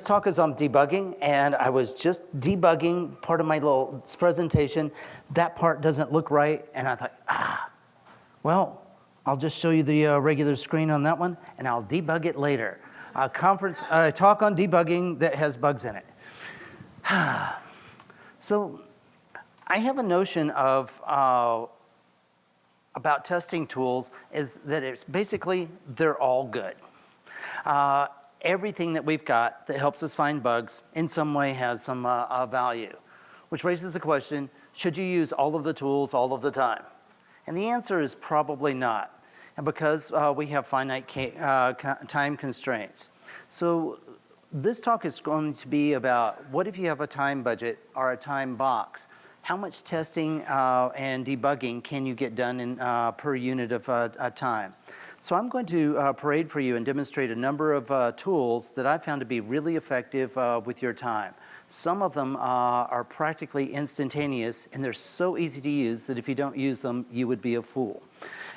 this talk is on debugging, and I was just debugging part of my little presentation. That part doesn't look right, and I thought, well, I'll just show you the regular screen on that one, and I'll debug it later. A talk on debugging that has bugs in it. So I have a notion of about testing tools is that it's basically they're all good. Everything that we've got that helps us find bugs in some way has some value, which raises the question, should you use all of the tools all of the time? And the answer is probably not, and because we have finite time constraints. So this talk is going to be about what if you have a time budget or a time box? How much testing and debugging can you get done in, per unit of time? So I'm going to parade for you and demonstrate a number of tools that I found to be really effective with your time. Some of them are practically instantaneous, and they're so easy to use that if you don't use them, you would be a fool.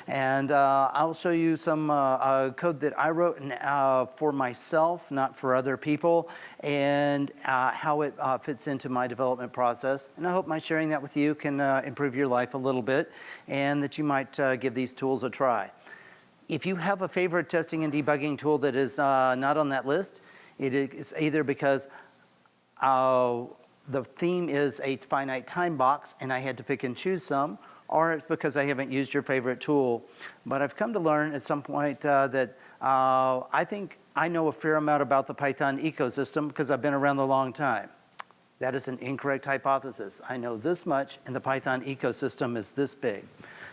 And I'll show you some code that I wrote for myself, not for other people, and how it fits into my development process. And I hope my sharing that with you can improve your life a little bit, and that you might give these tools a try. If you have a favorite testing and debugging tool that is not on that list, it is either because the theme is a finite time box and I had to pick and choose some, or it's because I haven't used your favorite tool. But I've come to learn at some point that I think I know a fair amount about the Python ecosystem because I've been around a long time. That is an incorrect hypothesis. I know this much, and the Python ecosystem is this big.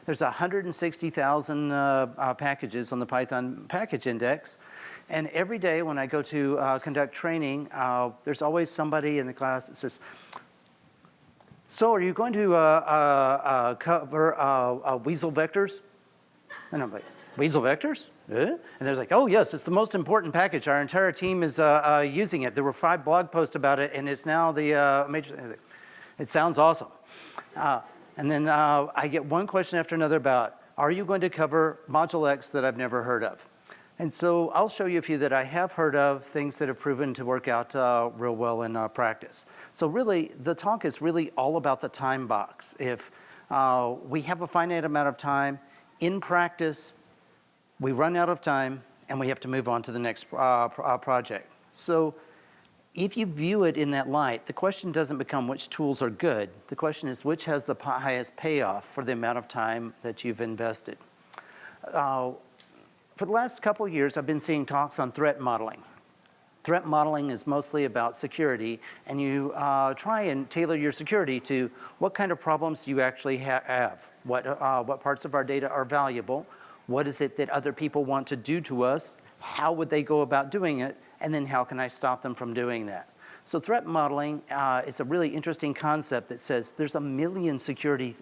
There's 160,000 packages on the Python package index. And every day when I go to conduct training, there's always somebody in the class that says, so are you going to cover weasel vectors? And I'm like, weasel vectors? And they're like, oh yes, it's the most important package. Our entire team is using it. There were 5 blog posts about it, and it's now the major. It sounds awesome. And then I get one question after another about, are you going to cover Module X that I've never heard of? And so I'll show you a few that I have heard of, things that have proven to work out real well in practice. So really, the talk is really all about the time box. If we have a finite amount of time, in practice, we run out of time, and we have to move on to the next project. So if you view it in that light, the question doesn't become which tools are good. The question is which has the highest payoff for the amount of time that you've invested. For the last couple of years, I've been seeing talks on threat modeling. Threat modeling is mostly about security, and you try and tailor your security to what kind of problems do you actually have, what parts of our data are valuable, what is it that other people want to do to us, how would they go about doing it, and then how can I stop them from doing that? So threat modeling is a really interesting concept that says there's a million security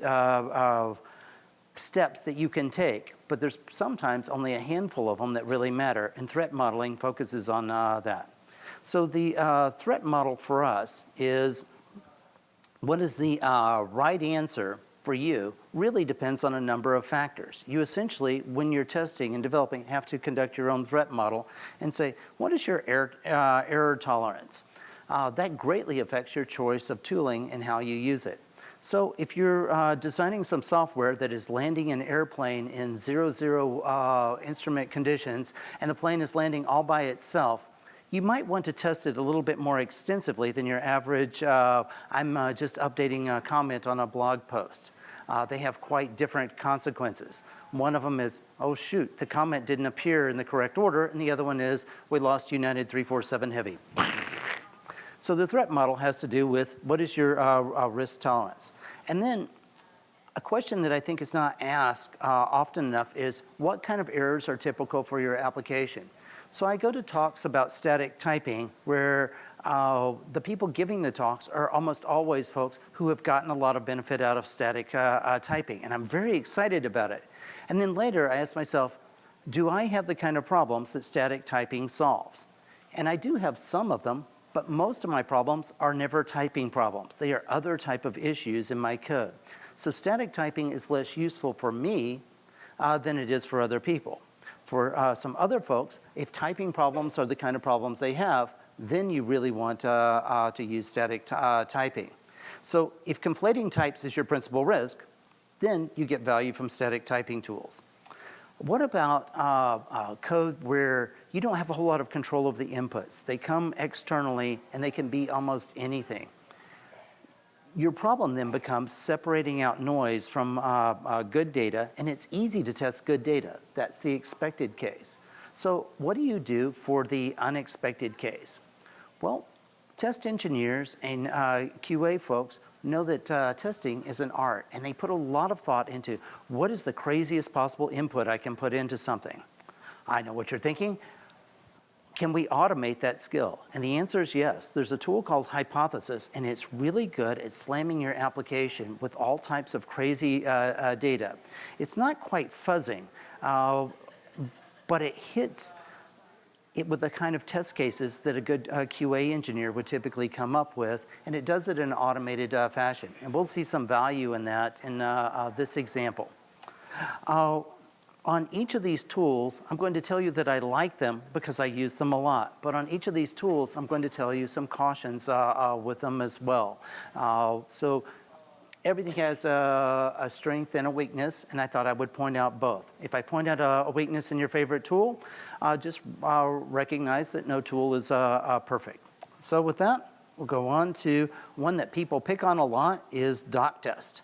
steps that you can take, but there's sometimes only a handful of them that really matter, and threat modeling focuses on that. So the threat model for us is what is the right answer for you really depends on a number of factors. You essentially, when you're testing and developing, have to conduct your own threat model and say, what is your error tolerance? That greatly affects your choice of tooling and how you use it. So if you're designing some software that is landing an airplane in 0-0 instrument conditions, and the plane is landing all by itself, you might want to test it a little bit more extensively than your average, I'm just updating a comment on a blog post. They have quite different consequences. One of them is, oh shoot, the comment didn't appear in the correct order, and the other one is, we lost United 347 Heavy. So the threat model has to do with what is your risk tolerance. And then a question that I think is not asked often enough is what kind of errors are typical for your application? So I go to talks about static typing where the people giving the talks are almost always folks who have gotten a lot of benefit out of static typing, and I'm very excited about it. And then later I ask myself, do I have the kind of problems that static typing solves? And I do have some of them, but most of my problems are never typing problems. They are other type of issues in my code. So static typing is less useful for me than it is for other people. For some other folks, if typing problems are the kind of problems they have, then you really want to use static typing. So if conflating types is your principal risk, then you get value from static typing tools. What about code where you don't have a whole lot of control of the inputs? They come externally and they can be almost anything. Your problem then becomes separating out noise from good data, and it's easy to test good data. That's the expected case. So what do you do for the unexpected case? Well, test engineers and QA folks know that testing is an art, and they put a lot of thought into what is the craziest possible input I can put into something. I know what you're thinking. Can we automate that skill? And the answer is yes. There's a tool called Hypothesis, and it's really good at slamming your application with all types of crazy data. It's not quite fuzzing, but it hits it with the kind of test cases that a good QA engineer would typically come up with, and it does it in an automated fashion. And we'll see some value in that in this example. On each of these tools, I'm going to tell you that I like them because I use them a lot. But on each of these tools, I'm going to tell you some cautions with them as well. So everything has a strength and a weakness, and I thought I would point out both. If I point out a weakness in your favorite tool, just recognize that no tool is perfect. So with that, we'll go on to one that people pick on a lot is PITest.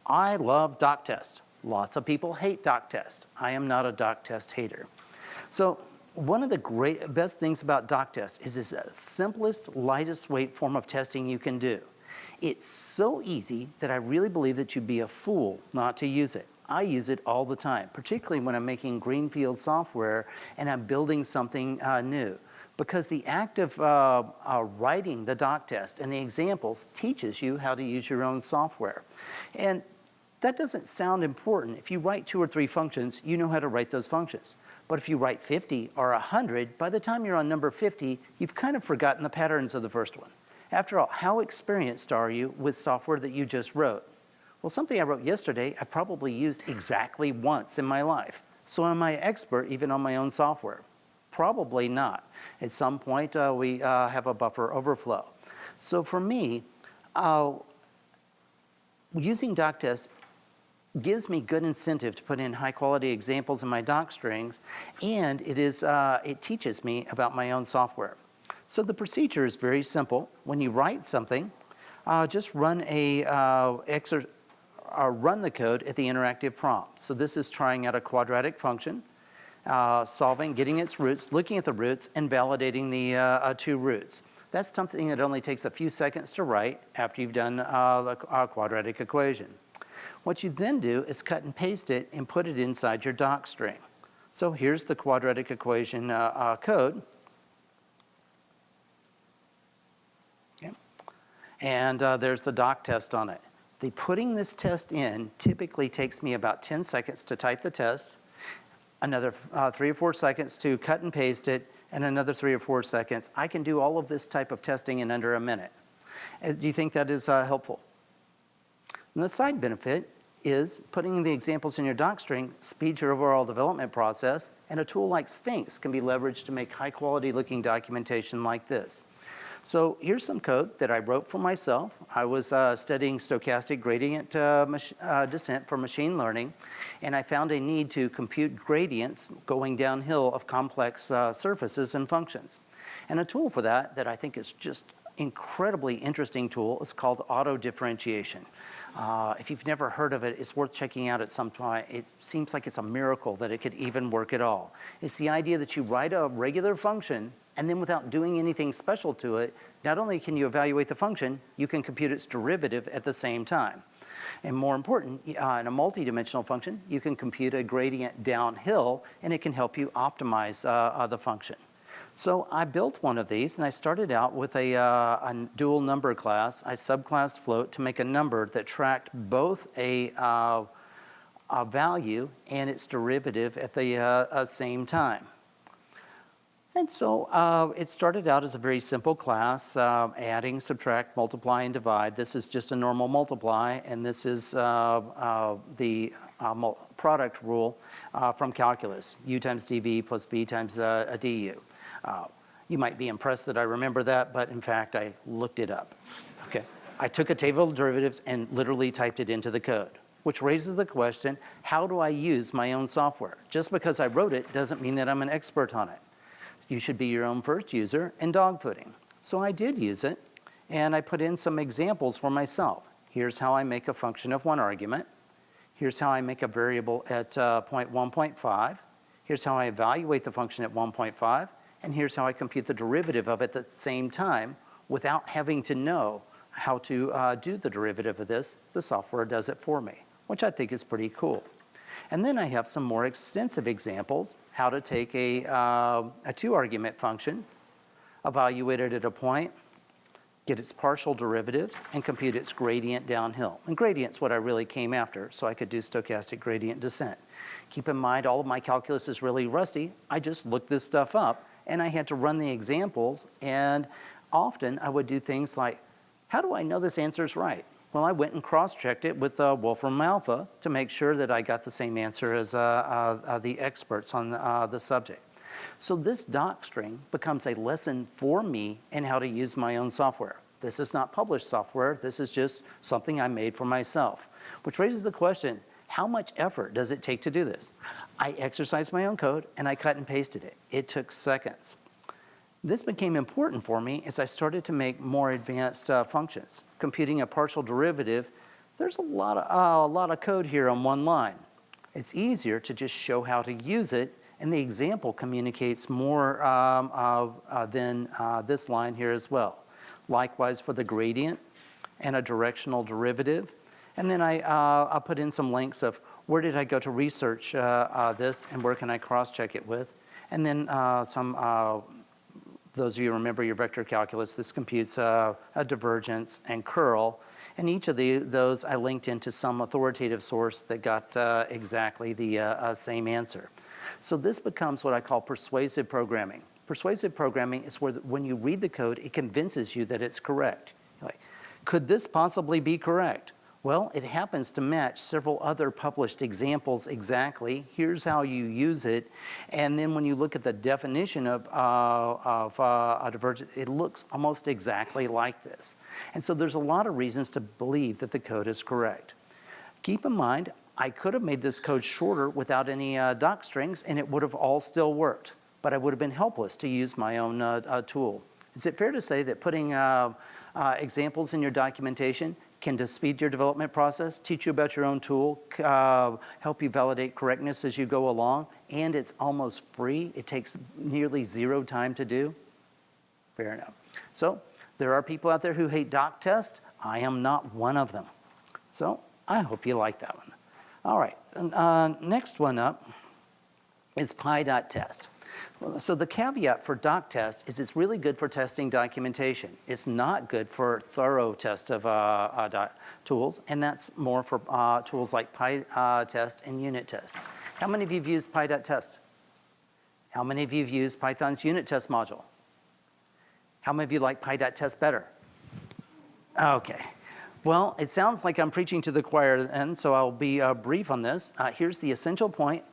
I love PITest. Lots of people hate PITest. I am not a PITest hater. So one of the best things about PITest is it's the simplest, lightest weight form of testing you can do. It's so easy that I really believe that you'd be a fool not to use it. I use it all the time, particularly when I'm making greenfield software and I'm building something new. Because the act of writing the PITest and the examples teaches you how to use your own software. And that doesn't sound important. If you write 2 or 3 functions, you know how to write those functions. But if you write 50 or 100, by the time you're on number 50, you've kind of forgotten the patterns of the first one. After all, how experienced are you with software that you just wrote? Well, something I wrote yesterday, I probably used exactly once in my life. So am I expert even on my own software? Probably not. At some point, we have a buffer overflow. So for me, using PyTest gives me good incentive to put in high-quality examples in my doc strings, and it teaches me about my own software. So the procedure is very simple. When you write something, just run run the code at the interactive prompt. So this is trying out a quadratic function, getting its roots, looking at the roots, and validating the 2 roots. That's something that only takes a few seconds to write after you've done the quadratic equation. What you then do is cut and paste it and put it inside your doc string. So here's the quadratic equation code. Okay. And there's the doc test on it. Putting this test in typically takes me about 10 seconds to type the test, another 3 or 4 seconds to cut and paste it, and another 3 or 4 seconds. I can do all of this type of testing in under a minute. Do you think that is helpful? And the side benefit is putting the examples in your doc string speeds your overall development process, and a tool like Sphinx can be leveraged to make high-quality looking documentation like this. So here's some code that I wrote for myself. I was studying stochastic gradient descent for machine learning, and I found a need to compute gradients going downhill of complex surfaces and functions. And a tool for that I think is just incredibly interesting tool is called auto differentiation. If you've never heard of it, it's worth checking out at some point. It seems like it's a miracle that it could even work at all. It's the idea that you write a regular function, and then without doing anything special to it, not only can you evaluate the function, you can compute its derivative at the same time. And more important, in a multidimensional function, you can compute a gradient downhill, and it can help you optimize the function. So I built one of these, and I started out with a dual number class. I subclassed float to make a number that tracked both a value and its derivative at the same time. And so it started out as a very simple class, adding, subtract, multiply, and divide. This is just a normal multiply, and this is the product rule from calculus, u times dv plus v times du. You might be impressed that I remember that, but in fact, I looked it up. Okay. I took a table of derivatives and literally typed it into the code, which raises the question, how do I use my own software? Just because I wrote it doesn't mean that I'm an expert on it. You should be your own first user and dogfooding. So I did use it, and I put in some examples for myself. Here's how I make a function of one argument. Here's how I make a variable at point 1.5. Here's how I evaluate the function at 1.5. And here's how I compute the derivative of it at the same time without having to know how to do the derivative of this. The software does it for me, which I think is pretty cool. And then I have some more extensive examples, how to take a two-argument function, evaluate it at a point, get its partial derivatives, and compute its gradient downhill. And gradient's what I really came after, so I could do stochastic gradient descent. Keep in mind, all of my calculus is really rusty. I just looked this stuff up, and I had to run the examples, and often I would do things like, how do I know this answer is right? Well, I went and cross-checked it with Wolfram Alpha to make sure that I got the same answer as the experts on the subject. So this docstring becomes a lesson for me in how to use my own software. This is not published software. This is just something I made for myself, which raises the question, how much effort does it take to do this? I exercised my own code, and I cut and pasted it. It took seconds. This became important for me as I started to make more advanced functions. Computing a partial derivative, there's a lot of code here on one line. It's easier to just show how to use it, and the example communicates more than this line here as well. Likewise for the gradient and a directional derivative. And then I put in some links of where did I go to research this and where can I cross-check it with. And then those of you who remember your vector calculus, this computes a divergence and curl. And each of those I linked into some authoritative source that got exactly the same answer. So this becomes what I call persuasive programming. Persuasive programming is where when you read the code, it convinces you that it's correct. You're like, could this possibly be correct? Well, it happens to match several other published examples exactly. Here's how you use it. And then when you look at the definition of a divergence, it looks almost exactly like this. And so there's a lot of reasons to believe that the code is correct. Keep in mind, I could have made this code shorter without any doc strings, and it would have all still worked. But I would have been helpless to use my own tool. Is it fair to say that putting examples in your documentation can just speed your development process, teach you about your own tool, help you validate correctness as you go along, and it's almost free? It takes nearly zero time to do? Fair enough. So there are people out there who hate doc test. I am not one of them. So I hope you like that one. All right, next one up is Py.test. So the caveat for doc test is it's really good for testing documentation. It's not good for thorough test of tools, and that's more for tools like PyTest and unit test. How many of you have used Py.test? How many of you have used Python's unit test module? How many of you like Py.test better? Okay. Well, it sounds like I'm preaching to the choir, and so I'll be brief on this. Here's the essential point.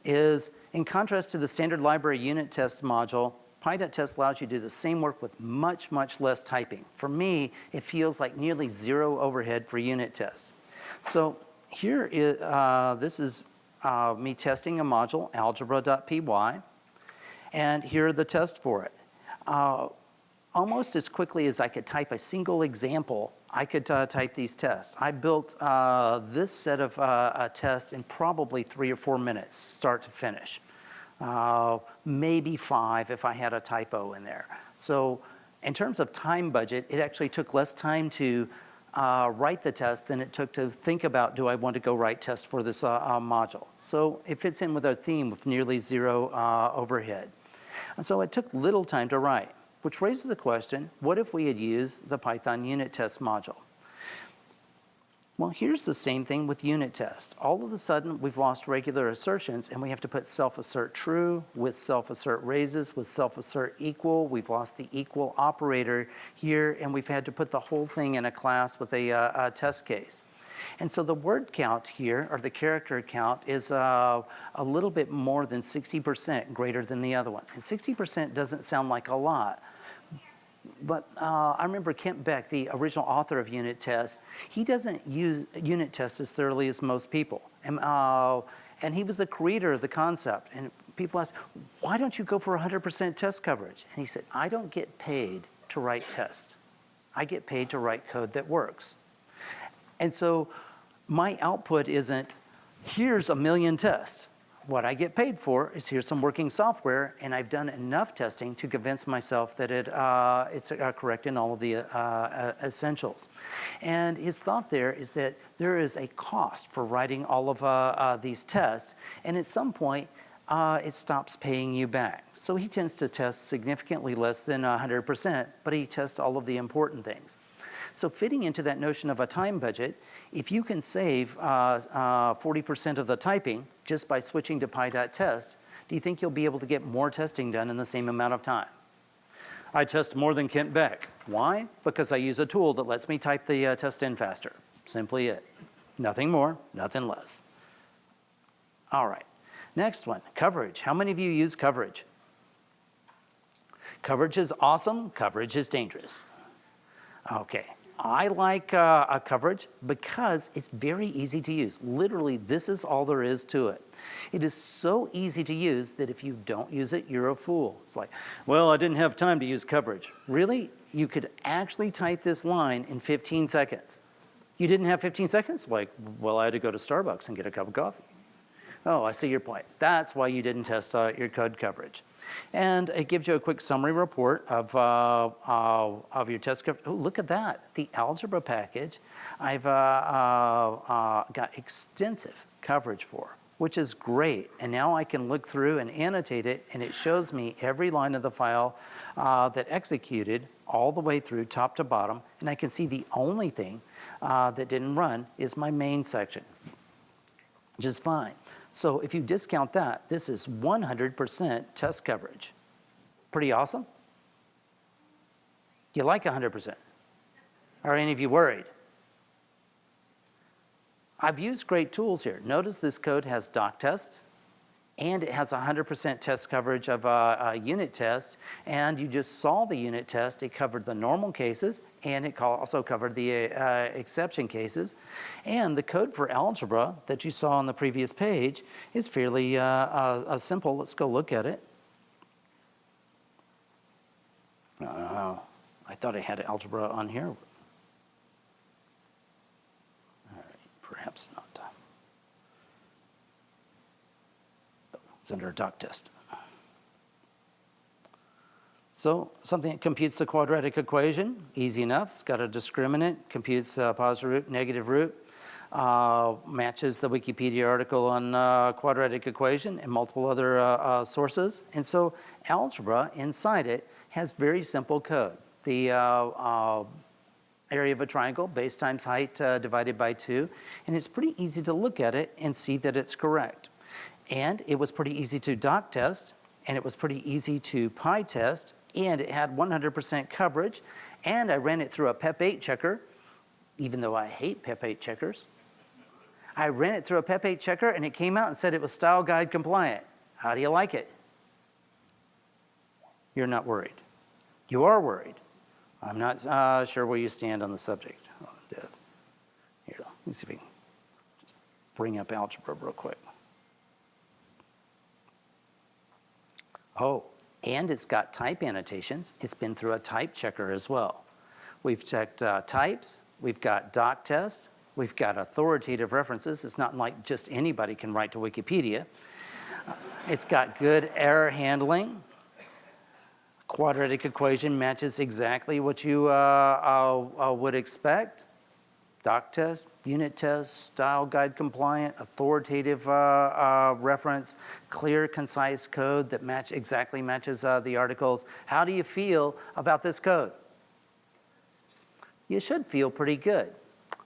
Is in contrast to the standard library unit test module, Py.test allows you to do the same work with much, much less typing. For me, it feels like nearly zero overhead for unit test. So here is, this is me testing a module, algebra.py, and here are the tests for it. Almost as quickly as I could type a single example, I could type these tests. I built this set of tests in probably 3 or 4 minutes, start to finish. Maybe 5 if I had a typo in there. So in terms of time budget, it actually took less time to write the test than it took to think about, do I want to go write tests for this module? So it fits in with our theme of nearly zero overhead. And so it took little time to write, which raises the question, what if we had used the Python unit test module? Well, here's the same thing with unit test. All of a sudden, we've lost regular assertions, and we have to put self-assert true with self-assert raises with self-assert equal. We've lost the equal operator here, and we've had to put the whole thing in a class with a test case. And so the word count here, or the character count, is a little bit more than 60% greater than the other one. And 60% doesn't sound like a lot. But I remember Kent Beck, the original author of unit tests, he doesn't use unit tests as thoroughly as most people. And he was the creator of the concept. And people ask, why don't you go for 100% test coverage? And he said, I don't get paid to write tests. I get paid to write code that works. And so my output isn't, here's a million tests. What I get paid for is here's some working software, and I've done enough testing to convince myself that it's correct in all of the essentials. And his thought there is that there is a cost for writing all of these tests, and at some point, it stops paying you back. So he tends to test significantly less than 100%, but he tests all of the important things. So fitting into that notion of a time budget, if you can save 40% of the typing just by switching to PyTest, do you think you'll be able to get more testing done in the same amount of time? I test more than Kent Beck. Why? Because I use a tool that lets me type the test in faster. Simply it. Nothing more, nothing less. All right. Next one, coverage. How many of you use coverage? Coverage is awesome. Coverage is dangerous. Okay. I like a coverage because it's very easy to use. Literally, this is all there is to it. It is so easy to use that if you don't use it, you're a fool. It's like, well, I didn't have time to use coverage. Really? You could actually type this line in 15 seconds. You didn't have 15 seconds? Like, well, I had to go to Starbucks and get a cup of coffee. Oh, I see your point. That's why you didn't test your code coverage. And it gives you a quick summary report of your test coverage. Oh, look at that. The algebra package I've got extensive coverage for, which is great. And now I can look through and annotate it, and it shows me every line of the file that executed all the way through top to bottom. And I can see the only thing that didn't run is my main section, which is fine. So if you discount that, this is 100% test coverage. Pretty awesome? You like 100%? Are any of you worried? I've used great tools here. Notice this code has doc test, and it has 100% test coverage of a unit test, and you just saw the unit test. It covered the normal cases, and it also covered the exception cases. And the code for algebra that you saw on the previous page is fairly simple. Let's go look at it. I thought I had algebra on here. All right, perhaps not. It's under doc test. So something that computes the quadratic equation, easy enough. It's got a discriminant, computes positive root, negative root, matches the Wikipedia article on quadratic equation and multiple other sources. And so algebra inside it has very simple code. The area of a triangle, base times height divided by 2, and it's pretty easy to look at it and see that it's correct. And it was pretty easy to doc test, and it was pretty easy to PyTest, and it had 100% coverage, and I ran it through a PEP8 checker, even though I hate PEP8 checkers. I ran it through a PEP8 checker, and it came out and said it was style guide compliant. How do you like it? You're not worried. You are worried. I'm not sure where you stand on the subject. Oh, Dev. Here, let me see if we can just bring up algebra real quick. Oh, and it's got type annotations. It's been through a type checker as well. We've checked types. We've got doc test. We've got authoritative references. It's not like just anybody can write to Wikipedia. It's got good error handling. Quadratic equation matches exactly what you would expect. Doc test, unit test, style guide compliant, authoritative reference, clear, concise code that exactly matches the articles. How do you feel about this code? You should feel pretty good.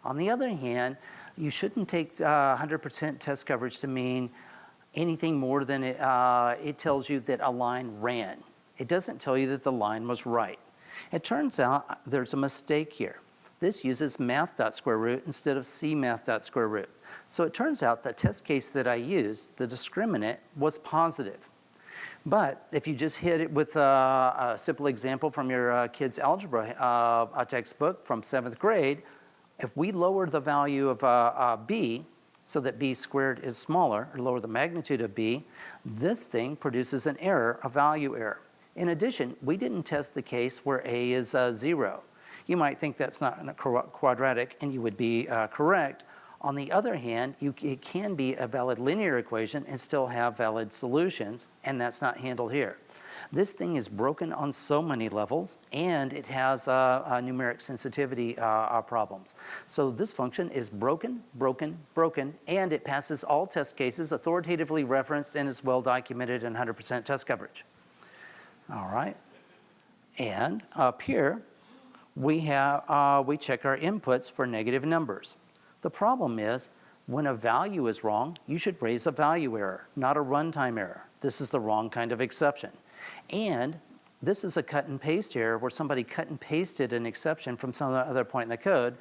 On the other hand, you shouldn't take 100% test coverage to mean anything more than it tells you that a line ran. It doesn't tell you that the line was right. It turns out there's a mistake here. This uses math.square root instead of cmath.square root. So it turns out the test case that I used, the discriminant, was positive. But if you just hit it with a simple example from your kid's algebra textbook from 7th grade, if we lower the value of b so that b squared is smaller, or lower the magnitude of b, this thing produces an error, a value error. In addition, we didn't test the case where a is 0. You might think that's not quadratic, and you would be correct. On the other hand, it can be a valid linear equation and still have valid solutions, and that's not handled here. This thing is broken on so many levels, and it has numeric sensitivity problems. So this function is broken, and it passes all test cases, authoritatively referenced, and is well documented in 100% test coverage. All right. And up here, we check our inputs for negative numbers. The problem is, when a value is wrong, you should raise a value error, not a runtime error. This is the wrong kind of exception. And this is a cut and paste error where somebody cut and pasted an exception from some other point in the code.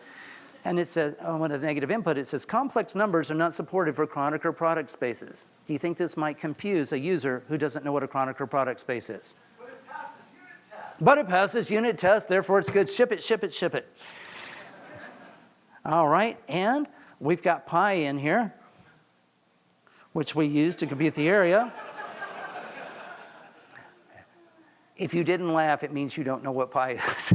And it says, when a negative input, it says complex numbers are not supported for Kronecker product spaces. Do you think this might confuse a user who doesn't know what a Kronecker product space is? But it passes unit test. But it passes unit test, therefore it's good. Ship it, ship it, ship it. All right, and we've got pi in here, which we use to compute the area. If you didn't laugh, it means you don't know what pi is.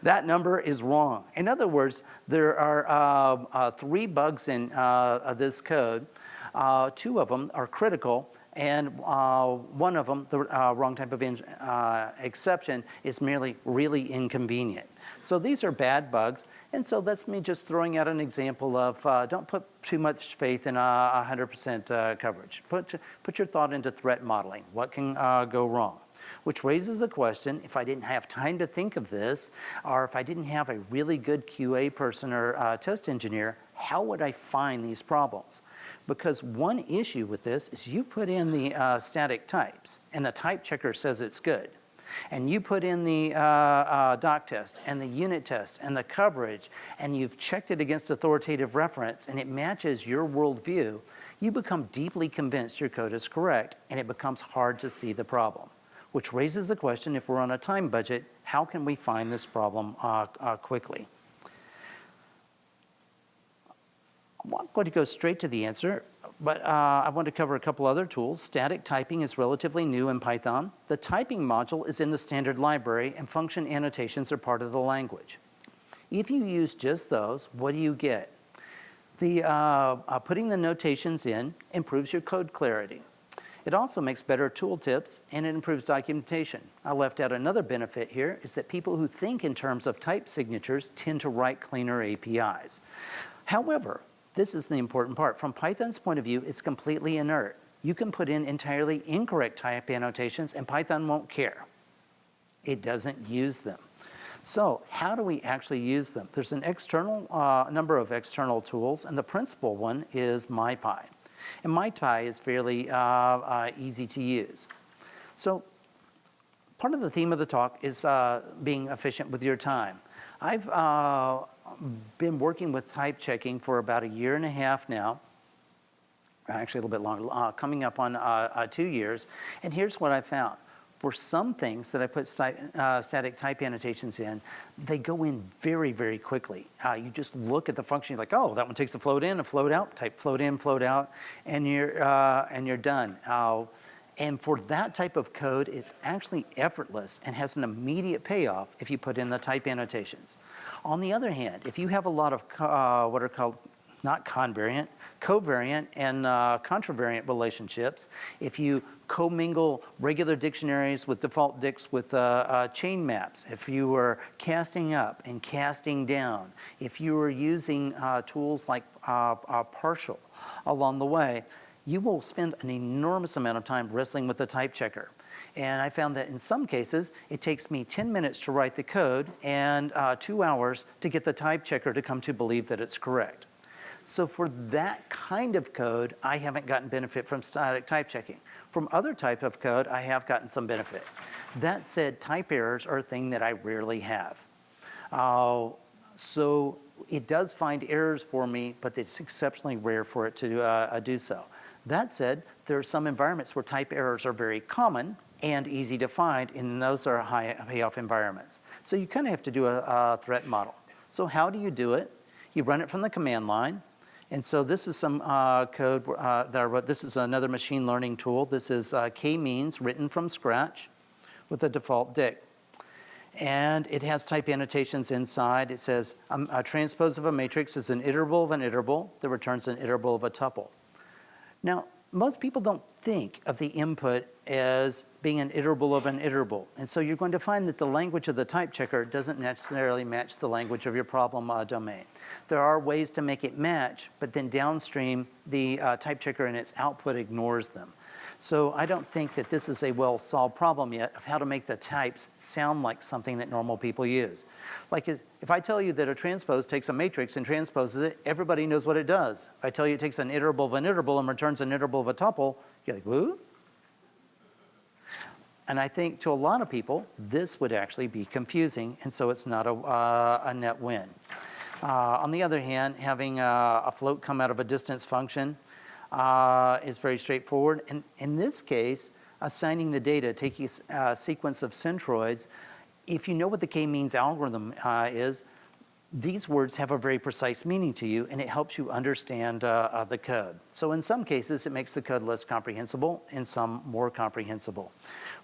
That number is wrong. In other words, there are 3 bugs in this code. 2 of them are critical, and one of them, the wrong type of exception, is merely really inconvenient. So these are bad bugs, and so that's me just throwing out an example of don't put too much faith in 100% coverage. Put your thought into threat modeling. What can go wrong? Which raises the question, if I didn't have time to think of this, or if I didn't have a really good QA person or test engineer, how would I find these problems? Because one issue with this is you put in the static types, and the type checker says it's good. And you put in the doc test and the unit test and the coverage, and you've checked it against authoritative reference, and it matches your worldview, you become deeply convinced your code is correct, and it becomes hard to see the problem. Which raises the question, if we're on a time budget, how can we find this problem quickly? I'm not going to go straight to the answer, but I want to cover a couple other tools. Static typing is relatively new in Python. The typing module is in the standard library, and function annotations are part of the language. If you use just those, what do you get? Putting the notations in improves your code clarity. It also makes better tooltips, and it improves documentation. I left out another benefit here, is that people who think in terms of type signatures tend to write cleaner APIs. However, this is the important part. From Python's point of view, it's completely inert. You can put in entirely incorrect type annotations, and Python won't care. It doesn't use them. So how do we actually use them? There's an external number of external tools, and the principal one is MyPy. And MyPy is fairly easy to use. So part of the theme of the talk is being efficient with your time. I've been working with type checking for about 1.5 years now, actually a little bit longer, coming up on 2 years. And here's what I found. For some things that I put static type annotations in, they go in very, very quickly. You just look at the function, you're like, oh, that one takes a float in, a float out, type float in, float out, and you're done. And for that type of code, it's actually effortless and has an immediate payoff if you put in the type annotations. On the other hand, if you have a lot of what are called not convariant, covariant and contravariant relationships, if you commingle regular dictionaries with default dicts with chain maps, if you were casting up and casting down, if you were using tools like partial along the way, you will spend an enormous amount of time wrestling with the type checker. And I found that in some cases, it takes me 10 minutes to write the code and 2 hours to get the type checker to come to believe that it's correct. So for that kind of code, I haven't gotten benefit from static type checking. From other type of code, I have gotten some benefit. That said, type errors are a thing that I rarely have. So it does find errors for me, but it's exceptionally rare for it to do so. That said, there are some environments where type errors are very common and easy to find, and those are high payoff environments. So you kind of have to do a threat model. So how do you do it? You run it from the command line. And so this is some code that I wrote. This is another machine learning tool. This is k-means written from scratch with a default dict. And it has type annotations inside. It says a transpose of a matrix is an iterable of an iterable that returns an iterable of a tuple. Now, most people don't think of the input as being an iterable of an iterable. And so you're going to find that the language of the type checker doesn't necessarily match the language of your problem domain. There are ways to make it match, but then downstream, the type checker in its output ignores them. So I don't think that this is a well-solved problem yet of how to make the types sound like something that normal people use. Like if I tell you that a transpose takes a matrix and transposes it, everybody knows what it does. If I tell you it takes an iterable of an iterable and returns an iterable of a tuple, you're like, woo? And I think to a lot of people, this would actually be confusing, and so it's not a net win. On the other hand, having a float come out of a distance function is very straightforward. And in this case, assigning the data, taking a sequence of centroids, if you know what the k-means algorithm is, these words have a very precise meaning to you, and it helps you understand the code. So in some cases, it makes the code less comprehensible, in some more comprehensible.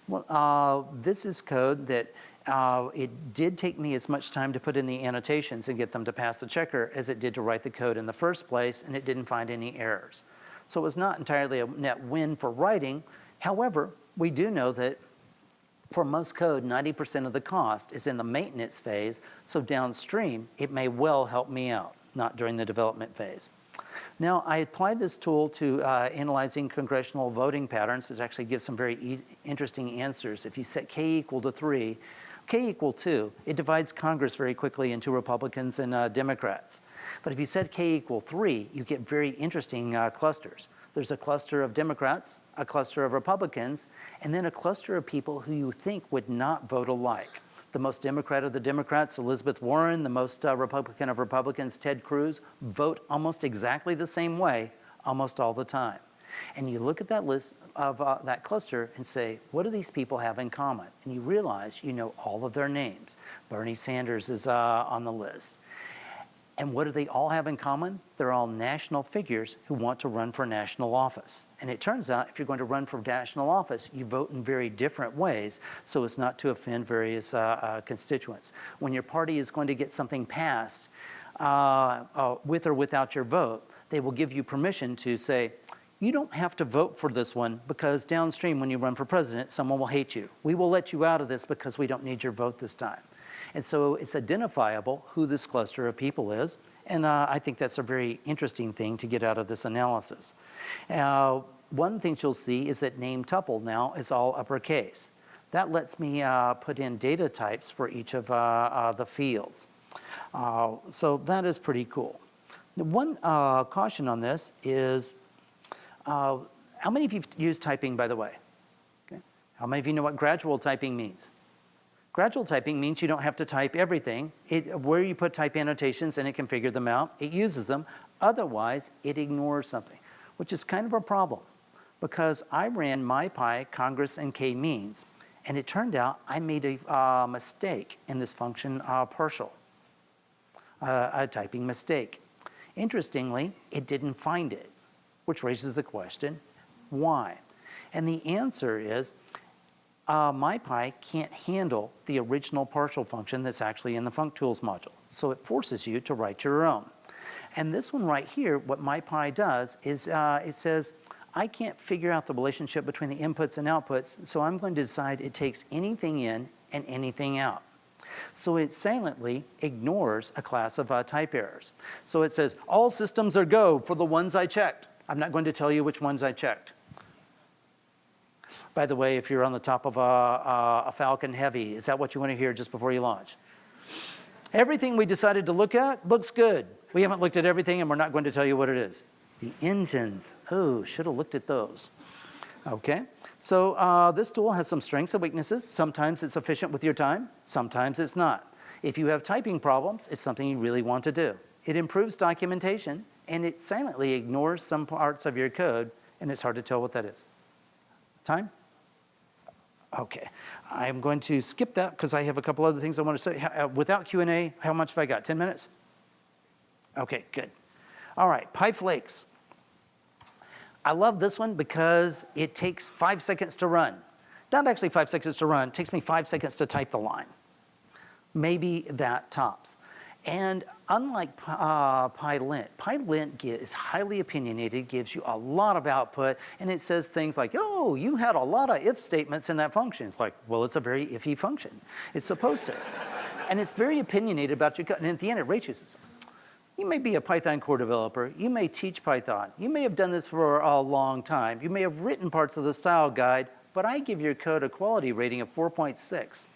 Well, this is code that it did take me as much time to put in the annotations and get them to pass the checker as it did to write the code in the first place, and it didn't find any errors. So it was not entirely a net win for writing. However, we do know that for most code, 90% of the cost is in the maintenance phase, so downstream, it may well help me out, not during the development phase. Now, I applied this tool to analyzing congressional voting patterns. It actually gives some very interesting answers. If you set k equal to 3, k equal 2, it divides Congress very quickly into Republicans and Democrats. But if you set k equal 3, you get very interesting clusters. There's a cluster of Democrats, a cluster of Republicans, and then a cluster of people who you think would not vote alike. The most Democrat of the Democrats, Elizabeth Warren, the most Republican of Republicans, Ted Cruz, vote almost exactly the same way almost all the time. And you look at that list of that cluster and say, what do these people have in common? And you realize you know all of their names. Bernie Sanders is on the list. And what do they all have in common? They're all national figures who want to run for national office. And it turns out if you're going to run for national office, you vote in very different ways so as not to offend various constituents. When your party is going to get something passed with or without your vote, they will give you permission to say, you don't have to vote for this one because downstream when you run for president, someone will hate you. We will let you out of this because we don't need your vote this time. And so it's identifiable who this cluster of people is, and I think that's a very interesting thing to get out of this analysis. One thing you'll see is that name tuple now is all uppercase. That lets me put in data types for each of the fields. So that is pretty cool. The one caution on this is, how many of you have used typing, by the way? Okay. How many of you know what gradual typing means? Gradual typing means you don't have to type everything. Where you put type annotations and it can figure them out, it uses them. Otherwise, it ignores something, which is kind of a problem because I ran MyPy, Congress, and k-means, and it turned out I made a mistake in this function partial, a typing mistake. Interestingly, it didn't find it, which raises the question, why? And the answer is, MyPy can't handle the original partial function that's actually in the functools module. So it forces you to write your own. And this one right here, what MyPy does is it says, I can't figure out the relationship between the inputs and outputs, so I'm going to decide it takes anything in and anything out. So it silently ignores a class of type errors. So it says, all systems are go for the ones I checked. I'm not going to tell you which ones I checked. By the way, if you're on the top of a Falcon Heavy, is that what you want to hear just before you launch? Everything we decided to look at looks good. We haven't looked at everything, and we're not going to tell you what it is. The engines, oh, should have looked at those. Okay, so this tool has some strengths and weaknesses. Sometimes it's efficient with your time, sometimes it's not. If you have typing problems, it's something you really want to do. It improves documentation, and it silently ignores some parts of your code, and it's hard to tell what that is. Time? Okay. I'm going to skip that because I have a couple other things I want to say. Without Q&A, how much have I got? 10 minutes? Okay, good. All right, Pipeflakes. I love this one because it takes 5 seconds to run. Not actually 5 seconds to run. It takes me 5 seconds to type the line. Maybe that tops. And unlike PyLint is highly opinionated, gives you a lot of output, and it says things like, oh, you had a lot of if statements in that function. It's like, well, it's a very iffy function. It's supposed to. And it's very opinionated about your code. And at the end, it rates you. You may be a Python core developer. You may teach Python. You may have done this for a long time. You may have written parts of the style guide, but I give your code a quality rating of 4.6.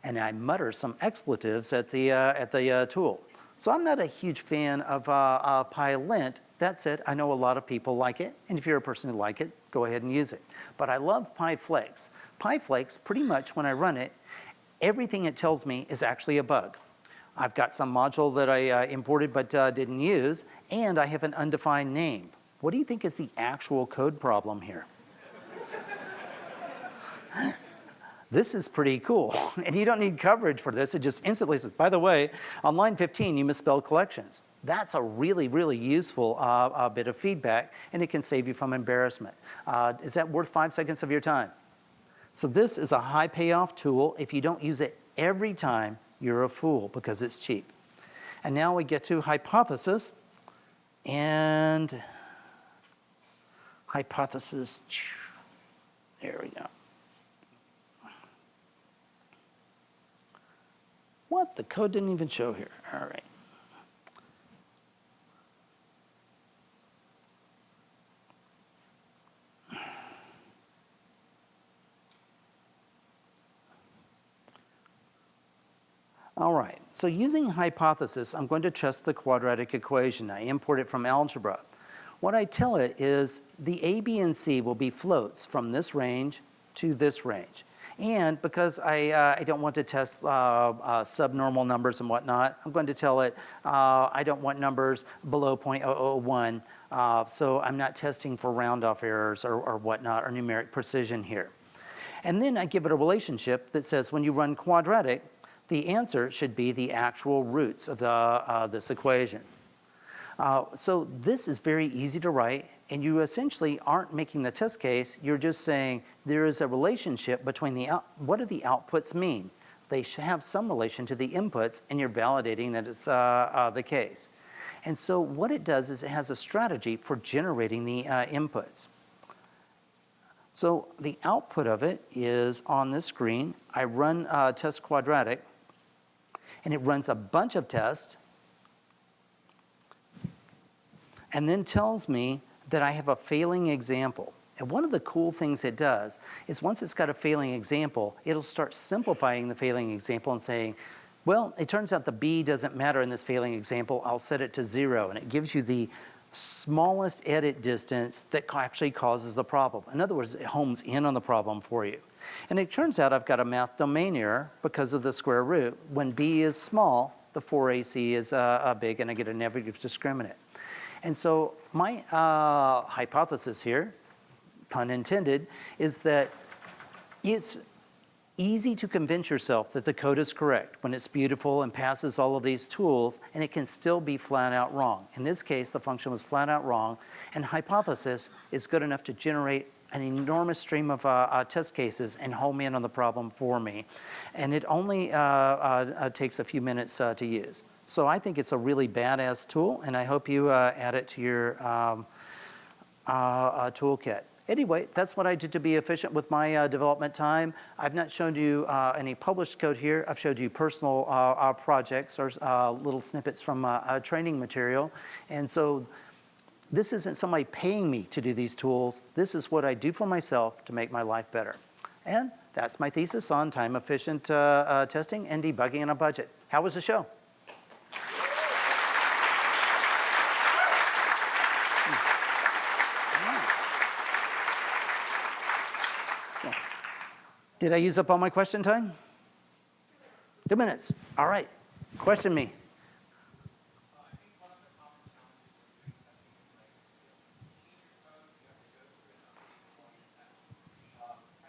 And I mutter some expletives at the tool. So I'm not a huge fan of PyLint. That said, I know a lot of people like it, and if you're a person who like it, go ahead and use it. But I love Pipeflakes. Pipeflakes, pretty much when I run it, everything it tells me is actually a bug. I've got some module that I imported but didn't use, and I have an undefined name. What do you think is the actual code problem here? This is pretty cool, and you don't need coverage for this. It just instantly says, by the way, on line 15, you misspelled collections. That's a really, really useful bit of feedback, and it can save you from embarrassment. Is that worth 5 seconds of your time? So this is a high payoff tool. If you don't use it every time, you're a fool because it's cheap. And now we get to hypothesis, and hypothesis, there we go. What? The code didn't even show here. All right. All right. So using hypothesis, I'm going to test the quadratic equation. I import it from algebra. What I tell it is the A, B, and C will be floats from this range to this range. And because I don't want to test subnormal numbers and whatnot, I'm going to tell it I don't want numbers below 0.001, so I'm not testing for round-off errors or whatnot, or numeric precision here. And then I give it a relationship that says when you run quadratic, the answer should be the actual roots of this equation. So this is very easy to write, and you essentially aren't making the test case. You're just saying there is a relationship between what do the outputs mean? They should have some relation to the inputs, and you're validating that it's the case. And so what it does is it has a strategy for generating the inputs. So the output of it is on this screen. I run test quadratic, and it runs a bunch of tests, and then tells me that I have a failing example. And one of the cool things it does is once it's got a failing example, it'll start simplifying the failing example and saying, well, it turns out the B doesn't matter in this failing example. I'll set it to 0. And it gives you the smallest edit distance that actually causes the problem. In other words, it homes in on the problem for you. And it turns out I've got a math domain error because of the square root. When B is small, the 4AC is big, and I get a negative discriminant. And so my hypothesis here, pun intended, is that it's easy to convince yourself that the code is correct when it's beautiful and passes all of these tools, and it can still be flat out wrong. In this case, the function was flat out wrong, and hypothesis is good enough to generate an enormous stream of test cases and home in on the problem for me. And it only takes a few minutes to use. So I think it's a really badass tool, and I hope you add it to your toolkit. Anyway, that's what I did to be efficient with my development time. I've not shown you any published code here. I've showed you personal projects or little snippets from training material. And so this isn't somebody paying me to do these tools. This is what I do for myself to make my life better. And that's my thesis on time-efficient testing and debugging on a budget. How was the show? Did I use up all my question time? 2 minutes. All right. Question me. I think one of the common challenges with doing testing is like you change your code, you have to go through and update before you test.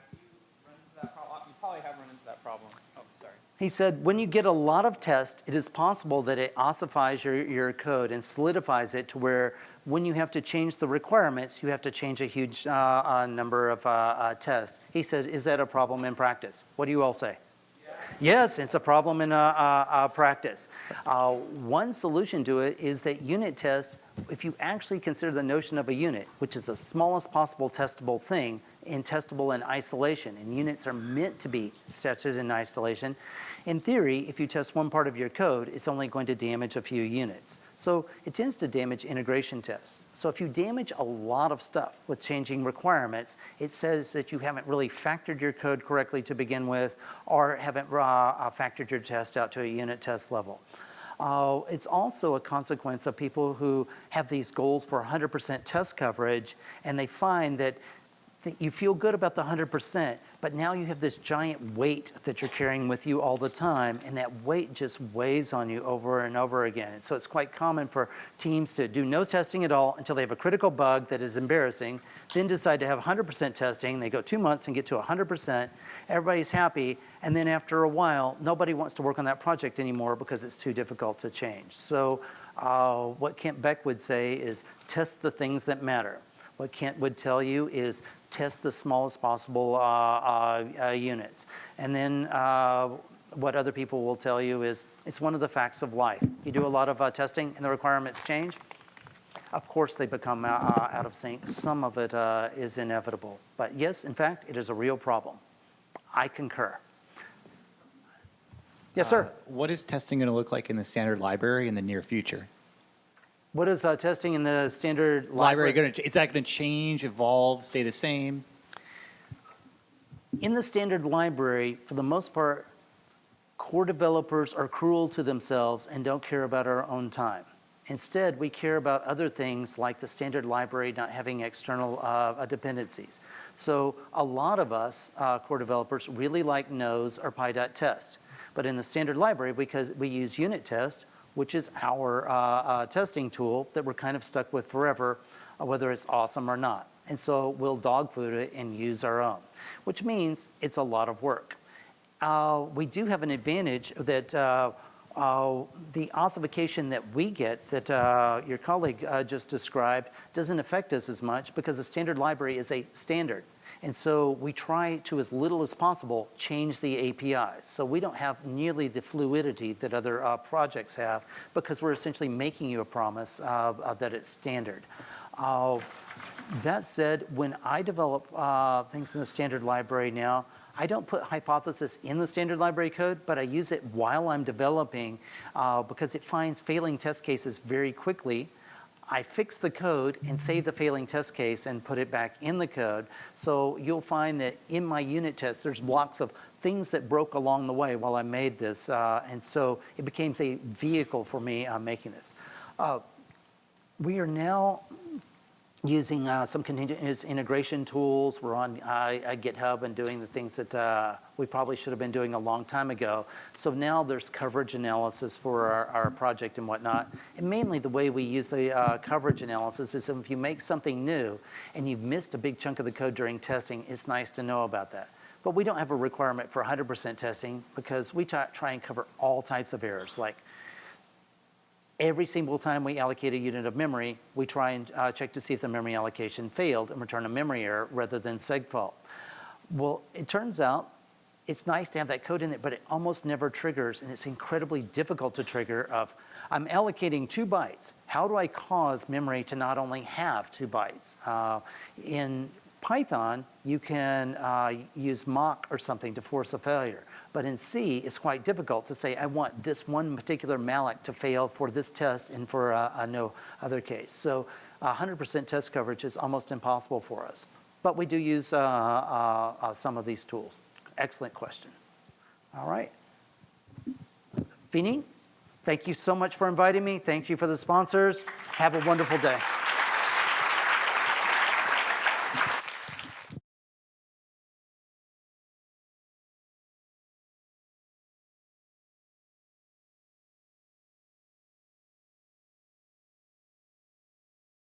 Have you run into that problem? You probably have run into that problem. Oh, sorry. He said, when you get a lot of tests, it is possible that it ossifies your code and solidifies it to where when you have to change the requirements, you have to change a huge number of tests. He said, is that a problem in practice? What do you all say? Yes, it's a problem in practice. One solution to it is that unit tests, if you actually consider the notion of a unit, which is the smallest possible testable thing, and testable in isolation, and units are meant to be tested in isolation. In theory, if you test one part of your code, it's only going to damage a few units. So it tends to damage integration tests. So if you damage a lot of stuff with changing requirements, it says that you haven't really factored your code correctly to begin with, or haven't factored your test out to a unit test level. It's also a consequence of people who have these goals for 100% test coverage, and they find that you feel good about the 100%, but now you have this giant weight that you're carrying with you all the time, and that weight just weighs on you over and over again. And so it's quite common for teams to do no testing at all until they have a critical bug that is embarrassing, then decide to have 100% testing. They go 2 months and get to 100%. Everybody's happy, and then after a while, nobody wants to work on that project anymore because it's too difficult to change. So what Kent Beck would say is test the things that matter. What Kent would tell you is test the smallest possible units. And then what other people will tell you is it's one of the facts of life. You do a lot of testing and the requirements change. Of course they become out of sync. Some of it is inevitable. But yes, in fact, it is a real problem. I concur. Yes, sir. What is testing going to look like in the standard library in the near future? What is testing in the standard Library is that going to change, evolve, stay the same? In the standard library, for the most part, core developers are cruel to themselves and don't care about our own time. Instead, we care about other things like the standard library not having external dependencies. So a lot of us, core developers, really like nose or PyTest. But in the standard library, because we use unit test, which is our testing tool that we're kind of stuck with forever, whether it's awesome or not. And so we'll dog food it and use our own, which means it's a lot of work. We do have an advantage that the ossification that we get that your colleague just described doesn't affect us as much because the standard library is a standard. And so we try to, as little as possible, change the APIs. So we don't have nearly the fluidity that other projects have because we're essentially making you a promise that it's standard. That said, when I develop things in the standard library now, I don't put hypothesis in the standard library code, but I use it while I'm developing because it finds failing test cases very quickly. I fix the code and save the failing test case and put it back in the code. So you'll find that in my unit test, there's blocks of things that broke along the way while I made this. And so it became a vehicle for me making this. We are now using some continuous integration tools. We're on GitHub and doing the things that we probably should have been doing a long time ago. So now there's coverage analysis for our project and whatnot. And mainly the way we use the coverage analysis is if you make something new and you've missed a big chunk of the code during testing, it's nice to know about that. But we don't have a requirement for 100% testing because we try and cover all types of errors. Like every single time we allocate a unit of memory, we try and check to see if the memory allocation failed and return a memory error rather than seg fault. Well, it turns out it's nice to have that code in there, but it almost never triggers, and it's incredibly difficult to trigger of, I'm allocating 2 bytes. How do I cause memory to not only have 2 bytes? In Python, you can use mock or something to force a failure. But in C, it's quite difficult to say, I want this one particular malloc to fail for this test and for no other case. So 100% test coverage is almost impossible for us. But we do use some of these tools. Excellent question. All right. Fini, thank you so much for inviting me. Thank you for the sponsors. Have a wonderful day.